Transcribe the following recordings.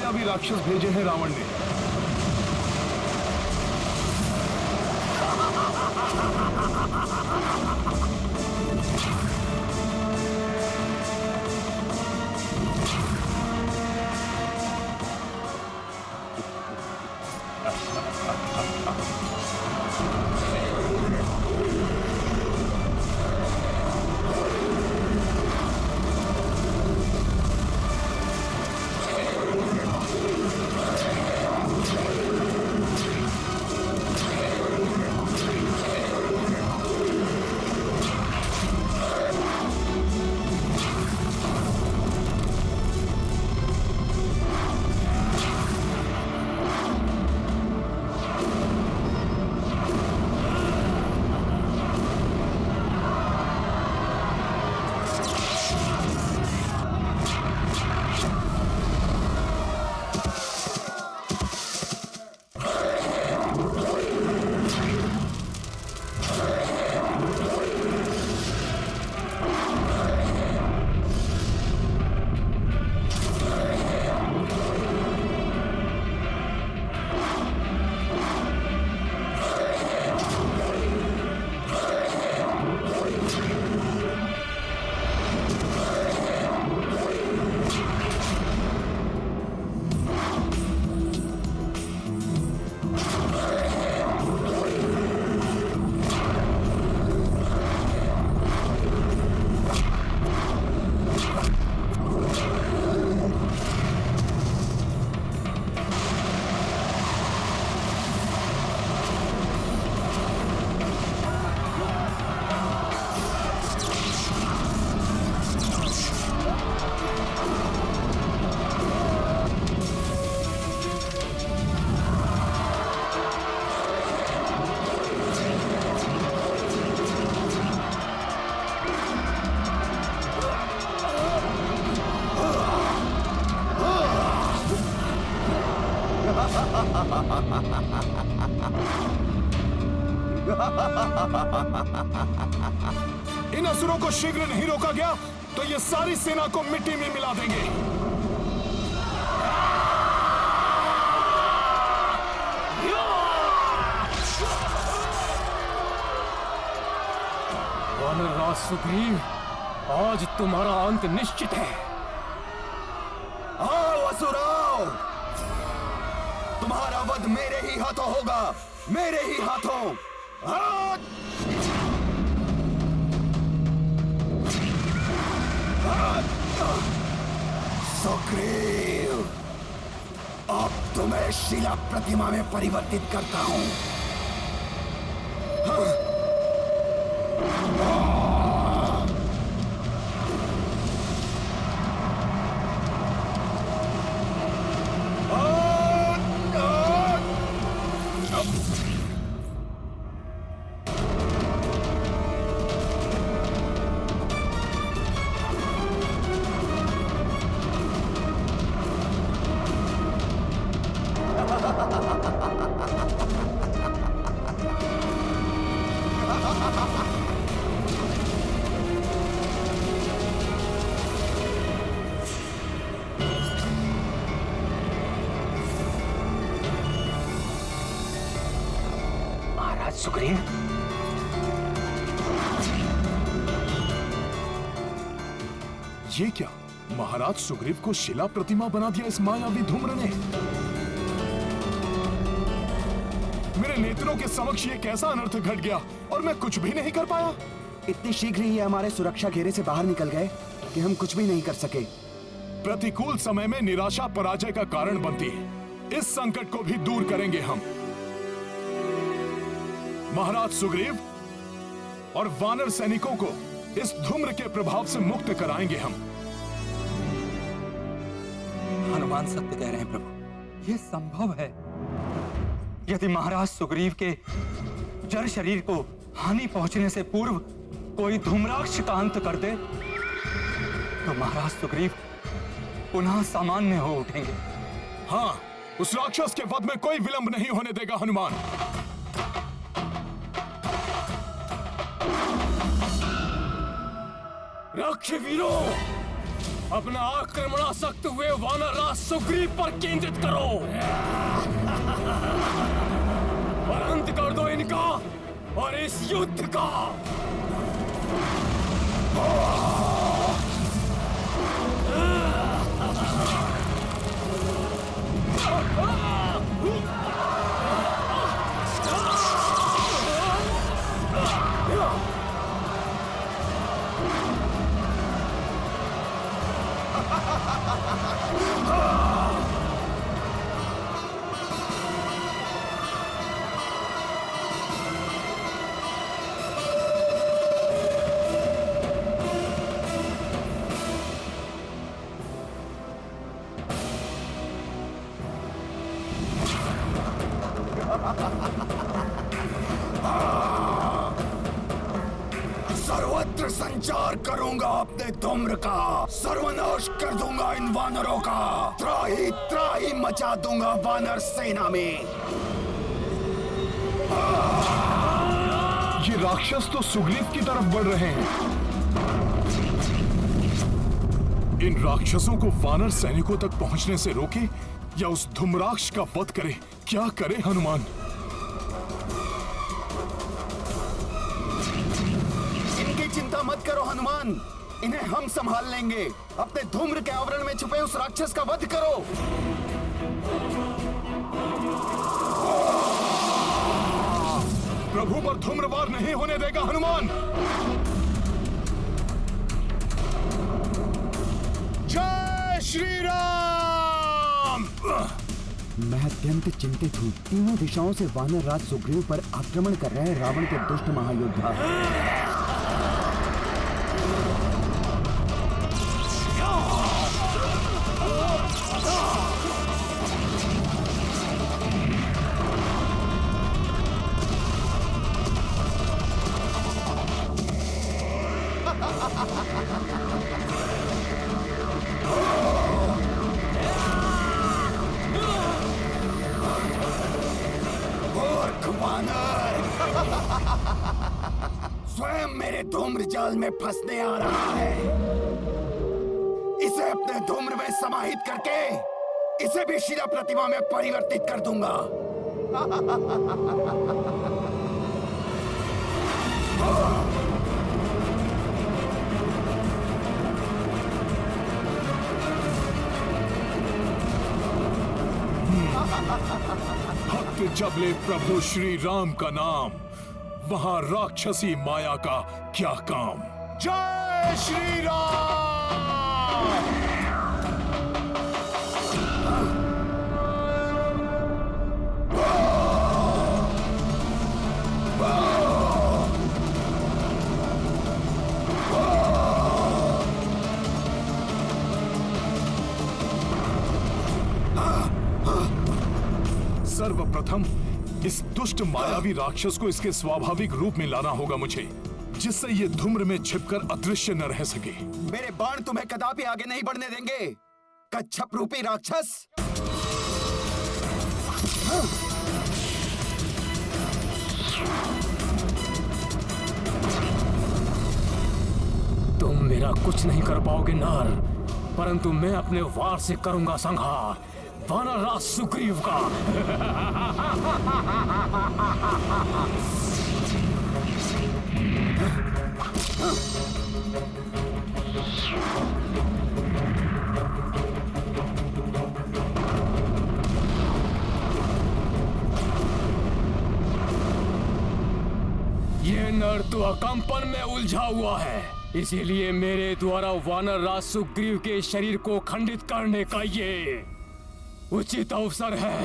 मायावी राक्षस भेजे हैं रावण ने। इन असुरों को शीघ्र नहीं रोका गया तो ये सारी सेना को मिट्टी में मिला देंगे। वानरराज सुग्रीव, आज तुम्हारा अंत निश्चित है। आओ असुराओ, तुम्हारा वध मेरे ही हाथों होगा, मेरे ही हाथों। सुग्रीव, अब तुम्हें शिला प्रतिमा में परिवर्तित करता हूं। सुग्रीव, ये क्या? महाराज सुग्रीव को शिला प्रतिमा बना दिया इस मायावी धूम्र ने। मेरे नेत्रों के समक्ष ये कैसा अनर्थ घट गया और मैं कुछ भी नहीं कर पाया। इतनी शीघ्र ही हमारे सुरक्षा घेरे से बाहर निकल गए कि हम कुछ भी नहीं कर सके। प्रतिकूल समय में निराशा पराजय का कारण बनती है। इस संकट को भी दूर करेंगे हम। महाराज सुग्रीव और वानर सैनिकों को इस धूम्र के प्रभाव से मुक्त कराएंगे हम। हनुमान सत्य कह रहे हैं प्रभु, यह संभव है। यदि महाराज सुग्रीव के जड़ शरीर को हानि पहुंचने से पूर्व कोई धूम्राक्ष का अंत कर दे तो महाराज सुग्रीव पुनः सामान्य हो उठेंगे। हाँ, उस राक्षस के वध में कोई विलंब नहीं होने देगा हनुमान। राक्षवीरों, अपना आक्रमणासक्त हुए वानर राज सुग्रीव पर केंद्रित करो और अंत कर दो इनका और इस युद्ध का। सर्वत्र संचार करूंगा अपने धूम्र का, सर्वनाश कर दूंगा इन वानरों का, त्राही त्राही मचा दूंगा वानर सेना में। ये राक्षस तो सुग्रीव की तरफ बढ़ रहे हैं। इन राक्षसों को वानर सैनिकों तक पहुंचने से रोके या उस धूम्राक्ष का वध करे, क्या करे हनुमान? इनकी चिंता मत करो हनुमान, इन्हें हम संभाल लेंगे। अपने धूम्र के आवरण में छुपे उस राक्षस का वध करो। प्रभु पर धूम्रवार नहीं होने देगा हनुमान। जय श्री राम। मैं अत्यंत चिंतित हूँ। तीनों दिशाओं से वानर राज सुग्रीव पर आक्रमण कर रहे हैं रावण के दुष्ट महायोद्धा। स्वयं मेरे धूम्र जाल में फंसने आ रहा है। इसे अपने धूम्र में समाहित करके इसे भी शिला प्रतिमा में परिवर्तित कर दूंगा। भक्त जब ले प्रभु श्री राम का नाम, वहां राक्षसी माया का क्या काम। जय श्री राम। सर्वप्रथम इस दुष्ट मायावी राक्षस को इसके स्वाभाविक रूप में लाना होगा मुझे, जिससे ये धूम्र में छिपकर अदृश्य न रह सके। मेरे बाण तुम्हें कदापि आगे नहीं बढ़ने देंगे, कच्छप रूपी राक्षस। तुम मेरा कुछ नहीं कर पाओगे नार, परंतु मैं अपने वार से करूंगा संहार वानर राज सुग्रीव का। ये नर तो अकंपन में उलझा हुआ है, इसीलिए मेरे द्वारा वानर राज सुग्रीव के शरीर को खंडित करने का ये उचित अवसर है।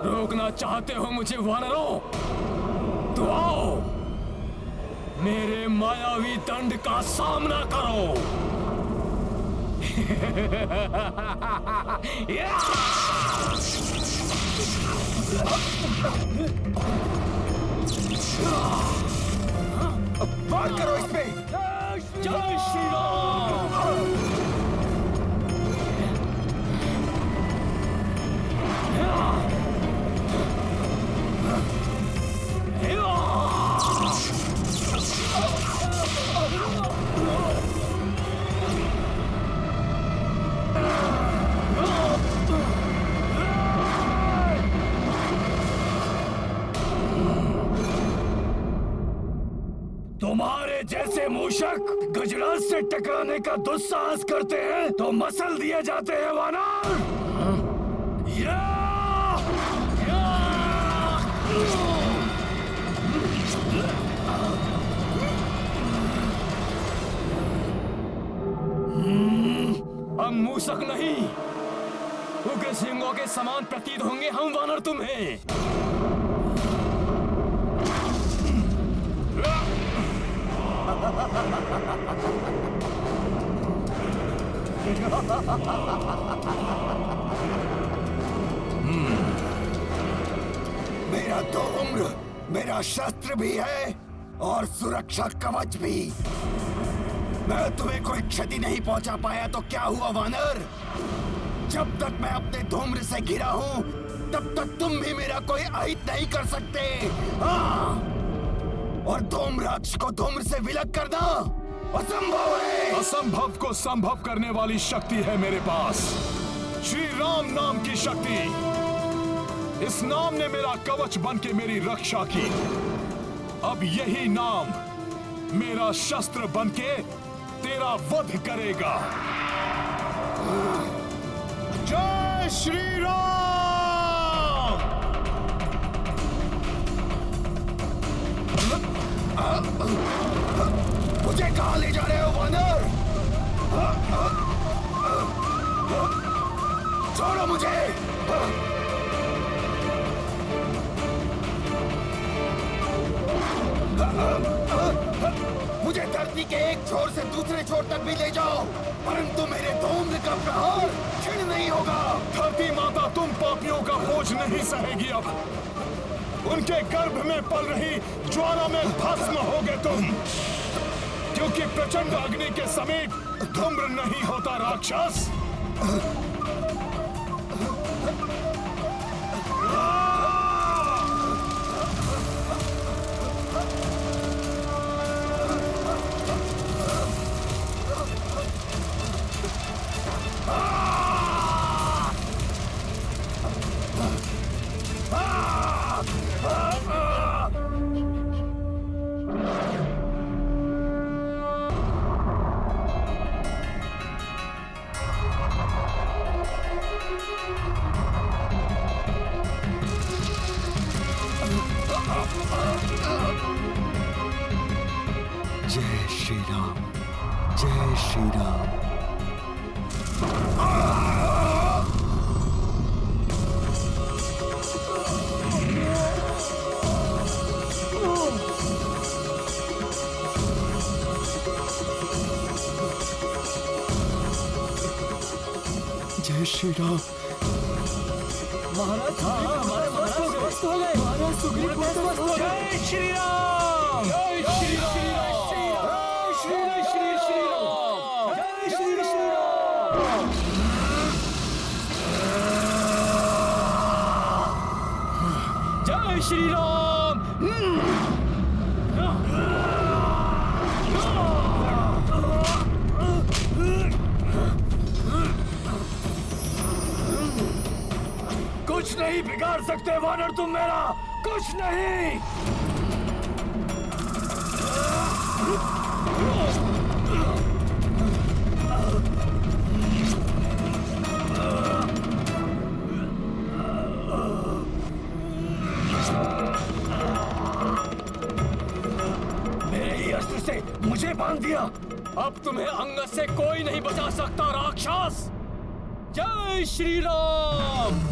रोकना चाहते हो मुझे वानरों? तो आओ, मेरे मायावी दंड का सामना करो। वार करो इस पे। जय श्री राम। जैसे मूषक गजराज से टकराने का दुस्साहस करते हैं तो मसल दिए जाते हैं वानर। या! हम मूषक नहीं, उग्र सिंहों के समान प्रतीत होंगे हम वानर तुम्हें। मेरा तो उम्र, मेरा शस्त्र भी है और सुरक्षा कवच भी। मैं तुम्हें कोई क्षति नहीं पहुंचा पाया तो क्या हुआ वानर? जब तक मैं अपने धूम्र से घिरा हूं तब तक तुम भी मेरा कोई अहित नहीं कर सकते। हाँ! और धूम्राक्ष को धूम्र से विलग करना असंभव है। असंभव को संभव करने वाली शक्ति है मेरे पास, श्री राम नाम की शक्ति। इस नाम ने मेरा कवच बन के मेरी रक्षा की। अब यही नाम मेरा शस्त्र बन के तेरा वध करेगा। जय श्री राम। मुझे कहां ले जा रहे हो वानर? छोड़ो मुझे। मुझे धरती के एक छोर से दूसरे छोर तक भी ले जाओ, परंतु मेरे धूम्र का प्रहार क्षीण नहीं होगा। धरती माता तुम पापियों का बोझ नहीं सहेगी। अब उनके गर्भ में पल रही ज्वाला में भस्म होगे तुम, क्योंकि प्रचंड अग्नि के समीप धूम्र नहीं होता राक्षस। जय श्री राम, जय श्री राम। जय श्री राम। महाराज, हमारे महाराज स्वस्थ हो गए। महाराज सुग्रीव स्वस्थ हो गए। जय श्री राम, जय श्री राम, जय श्री राम, जय श्री राम। जय श्री राम। कुछ नहीं बिगाड़ सकते वानर तुम मेरा, कुछ नहीं। मेरे ही अस्त्र से मुझे बांध दिया। अब तुम्हें अंगद से कोई नहीं बचा सकता राक्षस। जय श्री राम।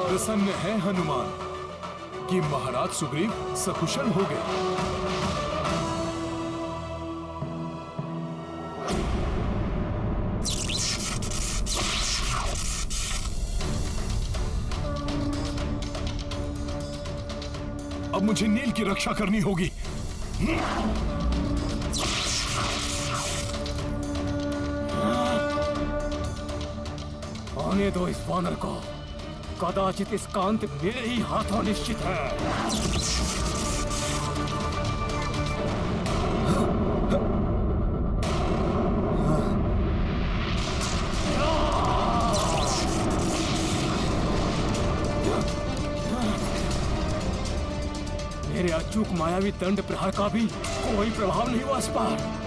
प्रसन्न है हनुमान कि महाराज सुग्रीव सकुशल हो गए। अब मुझे नील की रक्षा करनी होगी। आने दो इस वानर को। कदाचित इसका अंत मेरे ही हाथों निश्चित है। मेरे अचूक मायावी दंड प्रहार का भी कोई प्रभाव नहीं हुआ इस पर।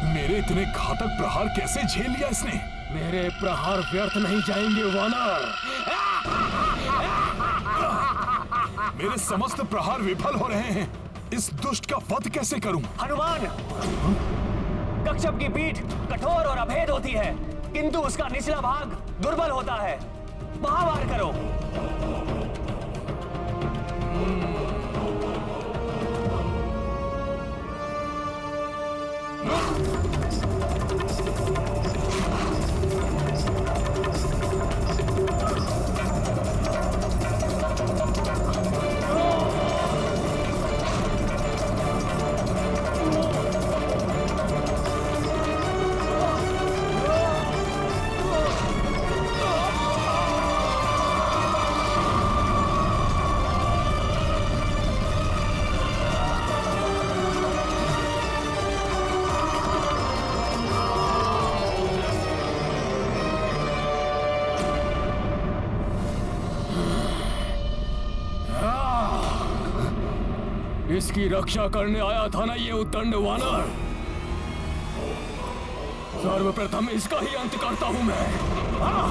मेरे इतने घातक प्रहार कैसे झेल लिया इसने? मेरे प्रहार व्यर्थ नहीं जाएंगे वानर। मेरे समस्त प्रहार विफल हो रहे हैं। इस दुष्ट का वध कैसे करूं? हनुमान, कच्छप की पीठ कठोर और अभेद होती है, किंतु उसका निचला भाग दुर्बल होता है। वहां वार करो। इसकी रक्षा करने आया था ना ये उद्दंड वानर। सर्वप्रथम इसका ही अंत करता हूं मैं।